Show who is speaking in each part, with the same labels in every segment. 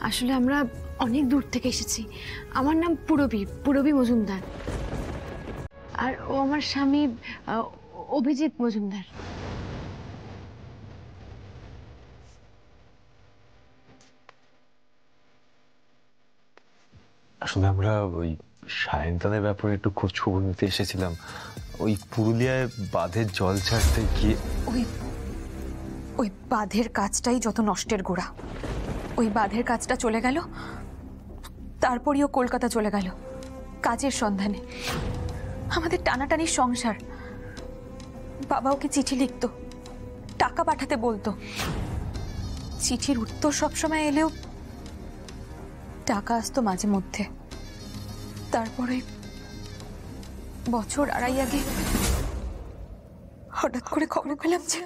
Speaker 1: আসলে আমরা অনেক দূর থেকে এসেছি। আমার নাম পূরবী, পূরবী মজুমদার। আর ও আমার স্বামী অভিজিৎ মজুমদার।
Speaker 2: আসলে আমরা ওই সায়ন্তানের ব্যাপারে একটু খোঁজ খবর নিতে এসেছিলাম। ওই পুরুলিয়ায় বাঁধের জল ছাড়তে গিয়ে
Speaker 3: ওই বাঁধের কাজটাই যত নষ্টের গোড়া। ওই বাঁধের কাজটা চলে গেল, তারপরই ও কলকাতা চলে গেল কাজের সন্ধানে। আমাদের টানাটানির সংসার। বাবা ওকে চিঠি লিখতো, টাকা পাঠাতে বলতো। চিঠির উত্তর সবসময় এলেও টাকা আসতো মাঝে মধ্যে। তারপরে বছর আড়াই আগে হঠাৎ করে খবর পেলাম যে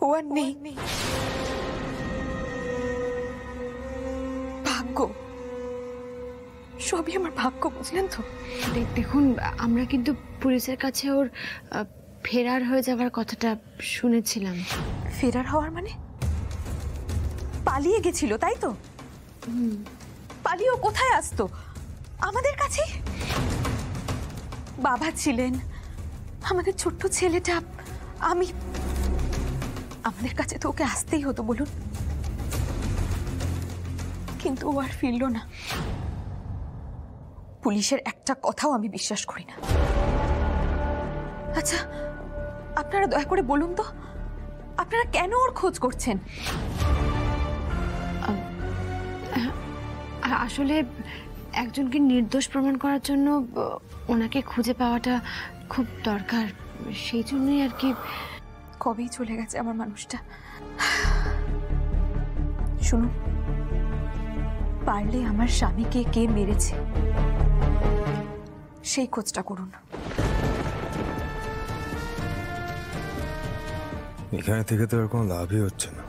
Speaker 3: ও আর নেই। ভাগ্য, সবই আমার ভাগ্য, বুঝলেন তো?
Speaker 1: দেখুন, আমরা কিন্তু পুলিশের কাছে ওর ফেরার হয়ে যাওয়ার কথাটা শুনেছিলাম।
Speaker 3: ফেরার হওয়ার মানে? পালিয়ে গেছিল, তাই তো? পালিয়ে ও কোথায় আসতো? আমাদের কাছে। বাবা ছিলেন, আমাদের ছোট্ট ছেলেটা, আমি, আমাদের কাছে তো ওকে আসতেই হতো, বলুন। কিন্তু ও আর ফিরল না। পুলিশের একটা কথাও আমি বিশ্বাস করি না। আচ্ছা, আপনারা দয়া করে বলুন তো, আপনারা কেন ওর খোঁজ করছেন?
Speaker 1: আসলে একজনকে নির্দোষ প্রমাণ করার জন্য ওনাকে খুঁজে পাওয়াটা খুব দরকার, সেই জন্যই আর কি।
Speaker 3: কবেই চলে গেছে আমার মানুষটা। শুনুন, পারলে আমার স্বামীকে কে মেরেছে সেই খোঁজটা করুন।
Speaker 4: এখানে থেকে তো আর কোনো লাভই হচ্ছে না।